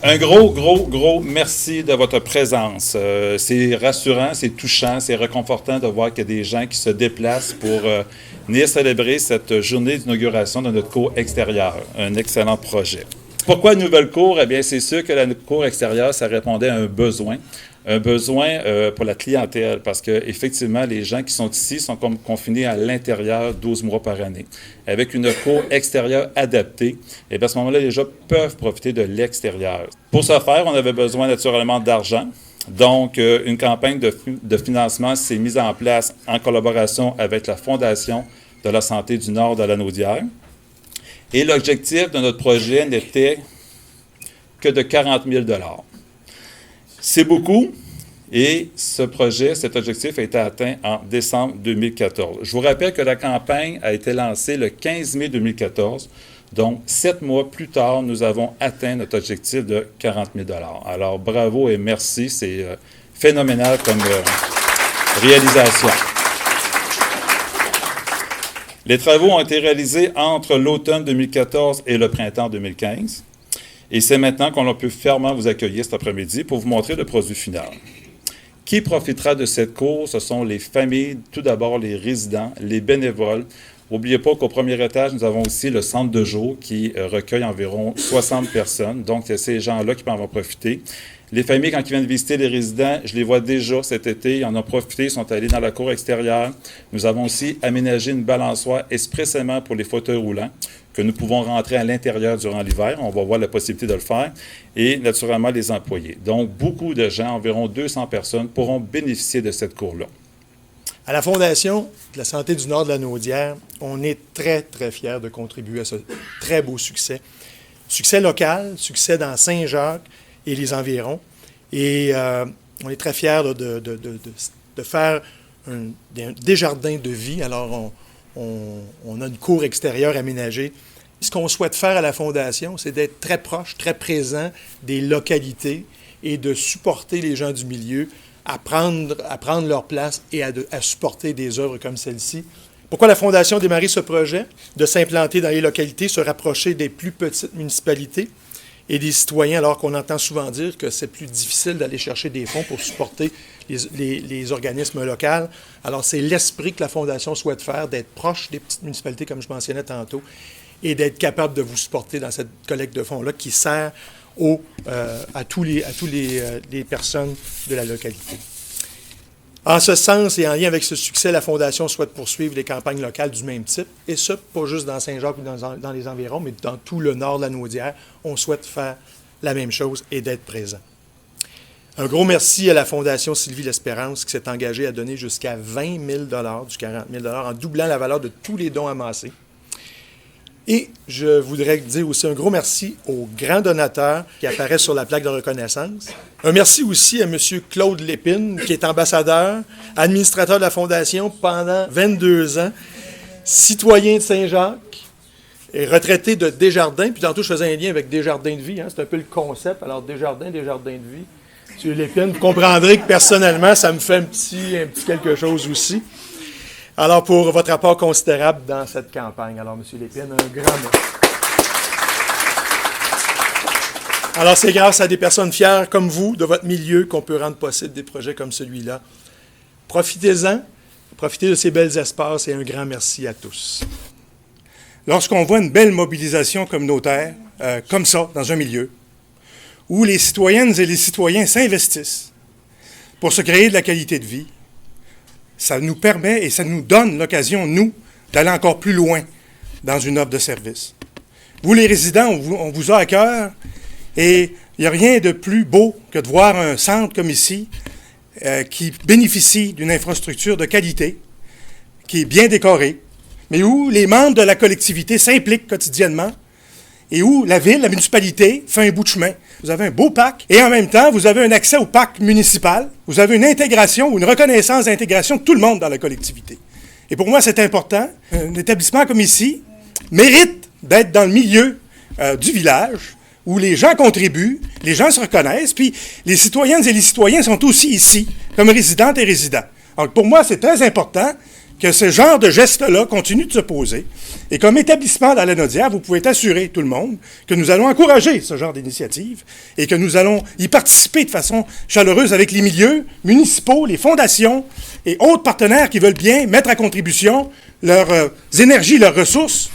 Un gros merci de votre présence. C'est rassurant, c'est touchant, c'est réconfortant de voir qu'il y a des gens qui se déplacent pour venir célébrer cette journée d'inauguration de notre cour extérieure. Un excellent projet. Pourquoi une nouvelle cour? Eh bien, c'est sûr que la cour extérieure, ça répondait à un besoin pour la clientèle, parce qu'effectivement, les gens qui sont ici sont confinés à l'intérieur 12 mois par année. Avec une cour extérieure adaptée, et bien à ce moment-là, les gens peuvent profiter de l'extérieur. Pour ce faire, on avait besoin naturellement d'argent. Donc, une campagne de financement s'est mise en place en collaboration avec la Fondation de la santé du Nord de la Naudière. Et l'objectif de notre projet n'était que de 40 000 $. C'est beaucoup, et cet objectif a été atteint en décembre 2014. Je vous rappelle que la campagne a été lancée le 15 mai 2014, donc 7 mois plus tard, nous avons atteint notre objectif de 40 000 $. Alors, bravo et merci, c'est phénoménal comme réalisation. Les travaux ont été réalisés entre l'automne 2014 et le printemps 2015. Et c'est maintenant qu'on peut fièrement vous accueillir cet après-midi pour vous montrer le produit final. Qui profitera de cette cour? Ce sont les familles, tout d'abord les résidents, les bénévoles. N'oubliez pas qu'au premier étage, nous avons aussi le centre de jour qui recueille environ 60 personnes. Donc, il y a ces gens-là qui peuvent en profiter. Les familles, quand ils viennent visiter les résidents, je les vois déjà cet été, ils en ont profité, ils sont allés dans la cour extérieure. Nous avons aussi aménagé une balançoire expressément pour les fauteuils roulants, que nous pouvons rentrer à l'intérieur durant l'hiver. On va voir la possibilité de le faire. Et naturellement, les employés. Donc, beaucoup de gens, environ 200 personnes, pourront bénéficier de cette cour-là. À la Fondation de la santé du Nord de la Naudière, on est très, très fiers de contribuer à ce très beau succès. Succès local, succès dans Saint-Jacques et les environs. Et on est très fiers de faire des jardins de vie. Alors, on a une cour extérieure aménagée. Ce qu'on souhaite faire à la Fondation, c'est d'être très proche, très présent des localités et de supporter les gens du milieu à prendre leur place et à supporter des œuvres comme celle-ci. Pourquoi la Fondation a démarré ce projet? De s'implanter dans les localités, se rapprocher des plus petites municipalités et des citoyens, alors qu'on entend souvent dire que c'est plus difficile d'aller chercher des fonds pour supporter les organismes locaux. Alors, c'est l'esprit que la Fondation souhaite faire, d'être proche des petites municipalités, comme je mentionnais tantôt, et d'être capable de vous supporter dans cette collecte de fonds-là qui sert à tous les personnes de la localité. En ce sens et en lien avec ce succès, la Fondation souhaite poursuivre les campagnes locales du même type, et ça, pas juste dans Saint-Jacques ou dans les environs, mais dans tout le nord de la Naudière. On souhaite faire la même chose et d'être présent. Un gros merci à la Fondation Sylvie L'Espérance qui s'est engagée à donner jusqu'à 20 000 $, du 40 000 $, en doublant la valeur de tous les dons amassés. Et je voudrais dire aussi un gros merci aux grands donateurs qui apparaissent sur la plaque de reconnaissance. Un merci aussi à M. Claude Lépine, qui est ambassadeur, administrateur de la Fondation pendant 22 ans, citoyen de Saint-Jacques, et retraité de Desjardins. Puis tantôt, je faisais un lien avec Desjardins de vie. C'est un peu le concept. Alors, Desjardins de vie. M. Lépine, vous comprendrez que personnellement, ça me fait un petit quelque chose aussi. Alors, pour votre apport considérable dans cette campagne. Alors, M. Lépine, un grand mot. Alors, c'est grâce à des personnes fières comme vous, de votre milieu, qu'on peut rendre possible des projets comme celui-là. Profitez-en, profitez de ces belles espaces et un grand merci à tous. Lorsqu'on voit une belle mobilisation communautaire, comme ça, dans un milieu, où les citoyennes et les citoyens s'investissent pour se créer de la qualité de vie, ça nous permet et ça nous donne l'occasion, nous, d'aller encore plus loin dans une offre de service. Vous, les résidents, on vous a à cœur et il n'y a rien de plus beau que de voir un centre comme ici qui bénéficie d'une infrastructure de qualité, qui est bien décorée, mais où les membres de la collectivité s'impliquent quotidiennement et où la ville, la municipalité, fait un bout de chemin. Vous avez un beau parc et en même temps, vous avez un accès au parc municipal. Vous avez une intégration ou une reconnaissance d'intégration de tout le monde dans la collectivité. Et pour moi, c'est important. Un établissement comme ici mérite d'être dans le milieu du village où les gens contribuent, les gens se reconnaissent, puis les citoyennes et les citoyens sont aussi ici comme résidentes et résidents. Donc pour moi, c'est très important que ce genre de geste-là continue de se poser. Et comme établissement dans la Naudière, vous pouvez assurer tout le monde que nous allons encourager ce genre d'initiative et que nous allons y participer de façon chaleureuse avec les milieux municipaux, les fondations et autres partenaires qui veulent bien mettre à contribution leurs énergies, leurs ressources,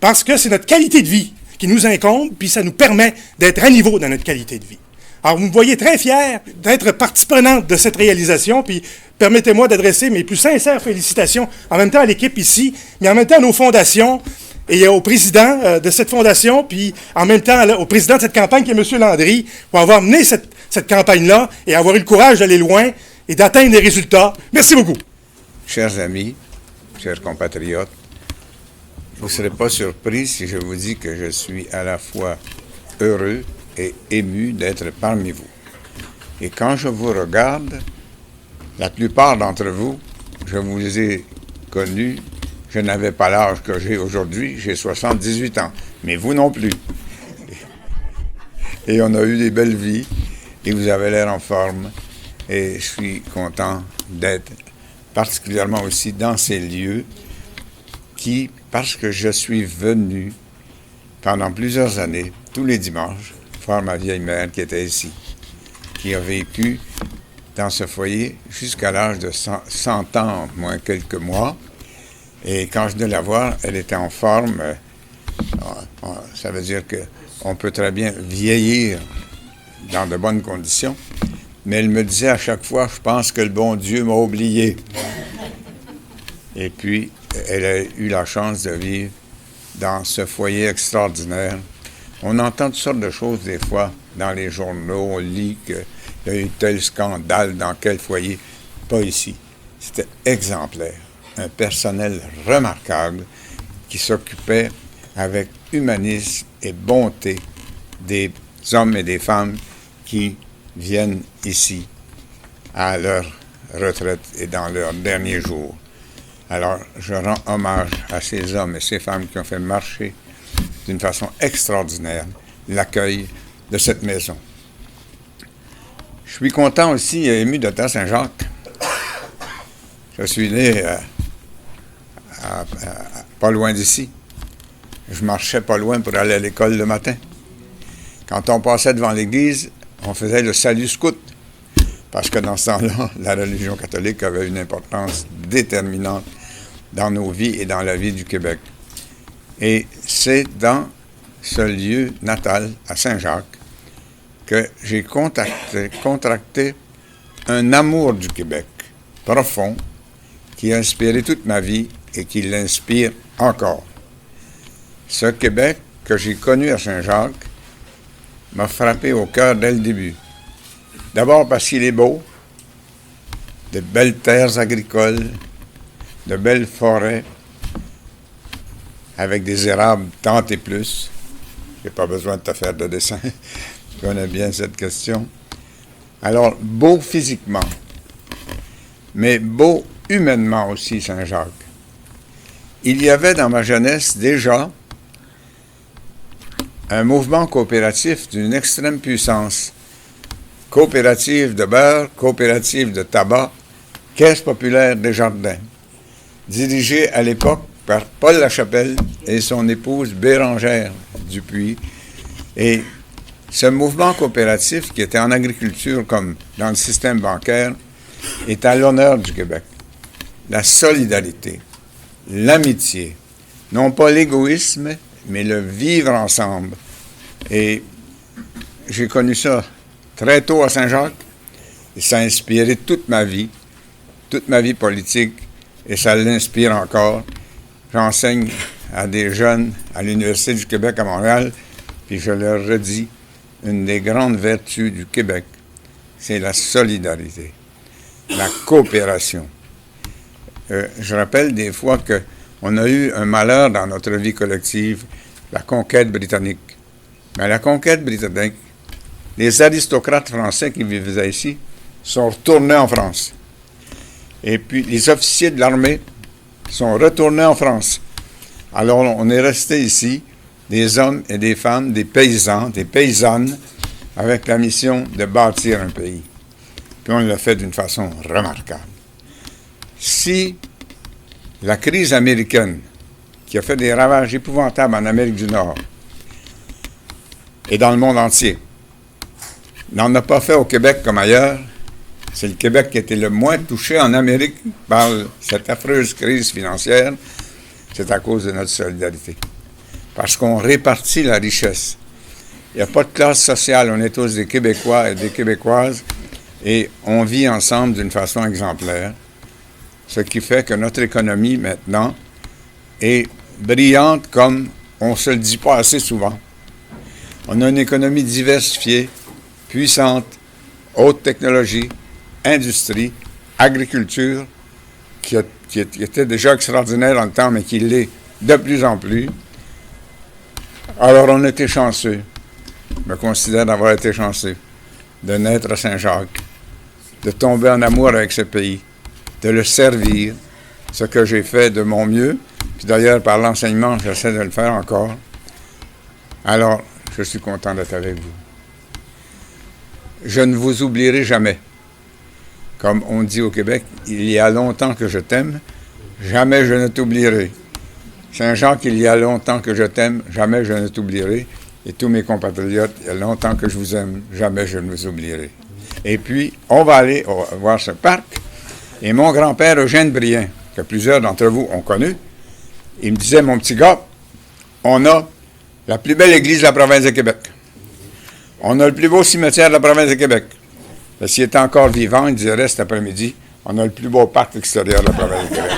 parce que c'est notre qualité de vie qui nous incombe, puis ça nous permet d'être à niveau dans notre qualité de vie. Alors, vous me voyez très fier d'être partie prenante de cette réalisation, puis permettez-moi d'adresser mes plus sincères félicitations, en même temps à l'équipe ici, mais en même temps à nos fondations, et au président de cette fondation, puis en même temps au président de cette campagne qui est M. Landry, pour avoir mené cette campagne-là et avoir eu le courage d'aller loin et d'atteindre des résultats. Merci beaucoup. Chers amis, chers compatriotes, vous ne serez pas surpris si je vous dis que je suis à la fois heureux et ému d'être parmi vous. Et quand je vous regarde, la plupart d'entre vous, je vous ai connus, je n'avais pas l'âge que j'ai aujourd'hui, j'ai 78 ans, mais vous non plus. Et on a eu des belles vies, et vous avez l'air en forme, et je suis content d'être particulièrement aussi dans ces lieux qui, parce que je suis venu pendant plusieurs années, tous les dimanches, voir ma vieille mère qui était ici, qui a vécu dans ce foyer jusqu'à l'âge de 100 ans, moins quelques mois. Et quand je venais la voir, elle était en forme. Ça veut dire qu'on peut très bien vieillir dans de bonnes conditions. Mais elle me disait à chaque fois, je pense que le bon Dieu m'a oublié. Et puis, elle a eu la chance de vivre dans ce foyer extraordinaire. On entend toutes sortes de choses des fois dans les journaux, on lit qu'il y a eu tel scandale dans quel foyer. Pas ici. C'était exemplaire. Un personnel remarquable qui s'occupait avec humanisme et bonté des hommes et des femmes qui viennent ici à leur retraite et dans leurs derniers jours. Alors, je rends hommage à ces hommes et ces femmes qui ont fait marcher d'une façon extraordinaire l'accueil de cette maison. Je suis content aussi et ému de Saint-Jacques. Je suis né pas loin d'ici. Je marchais pas loin pour aller à l'école le matin. Quand on passait devant l'église, on faisait le salut scout, parce que dans ce temps-là, la religion catholique avait une importance déterminante dans nos vies et dans la vie du Québec. Et c'est dans ce lieu natal, à Saint-Jacques, que j'ai contracté un amour du Québec profond qui a inspiré toute ma vie et qui l'inspire encore. Ce Québec que j'ai connu à Saint-Jacques m'a frappé au cœur dès le début. D'abord parce qu'il est beau, de belles terres agricoles, de belles forêts, avec des érables tant et plus. Je n'ai pas besoin de te faire de dessin. Je connais bien cette question. Alors, beau physiquement, mais beau humainement aussi, Saint-Jacques. Il y avait dans ma jeunesse déjà un mouvement coopératif d'une extrême puissance. Coopérative de beurre, coopérative de tabac, Caisse populaire des Jardins, dirigée à l'époque par Paul Lachapelle et son épouse Bérangère Dupuis. Et ce mouvement coopératif, qui était en agriculture comme dans le système bancaire, est à l'honneur du Québec. La solidarité, l'amitié, non pas l'égoïsme, mais le vivre ensemble. Et j'ai connu ça très tôt à Saint-Jacques, et ça a inspiré toute ma vie politique, et ça l'inspire encore. J'enseigne à des jeunes à l'Université du Québec à Montréal, puis je leur redis, une des grandes vertus du Québec, c'est la solidarité, la coopération. Je rappelle des fois qu'on a eu un malheur dans notre vie collective, la conquête britannique. Mais la conquête britannique, les aristocrates français qui vivaient ici sont retournés en France. Et puis les officiers de l'armée sont retournés en France. Alors on est resté ici, des hommes et des femmes, des paysans, des paysannes, avec la mission de bâtir un pays. Puis on l'a fait d'une façon remarquable. Si la crise américaine, qui a fait des ravages épouvantables en Amérique du Nord et dans le monde entier, n'en a pas fait au Québec comme ailleurs. C'est le Québec qui a été le moins touché en Amérique par cette affreuse crise financière. C'est à cause de notre solidarité. Parce qu'on répartit la richesse. Il n'y a pas de classe sociale. On est tous des Québécois et des Québécoises et on vit ensemble d'une façon exemplaire. Ce qui fait que notre économie, maintenant, est brillante comme on ne se le dit pas assez souvent. On a une économie diversifiée, puissante, haute technologie, industrie, agriculture, qui était déjà extraordinaire dans le temps, mais qui l'est de plus en plus. Alors, on était chanceux. Je me considère d'avoir été chanceux de naître à Saint-Jacques, de tomber en amour avec ce pays, de le servir, ce que j'ai fait de mon mieux. Puis d'ailleurs, par l'enseignement, j'essaie de le faire encore. Alors, je suis content d'être avec vous. Je ne vous oublierai jamais. Comme on dit au Québec, il y a longtemps que je t'aime, jamais je ne t'oublierai. Saint-Jacques, il y a longtemps que je t'aime, jamais je ne t'oublierai. Et tous mes compatriotes, il y a longtemps que je vous aime, jamais je ne vous oublierai. Et puis, on va aller voir ce parc. Et mon grand-père Eugène Brien, que plusieurs d'entre vous ont connu, il me disait, mon petit gars, on a la plus belle église de la province de Québec. On a le plus beau cimetière de la province de Québec. S'il était encore vivant, il dirait cet après-midi, on a le plus beau parc extérieur de la province de Québec.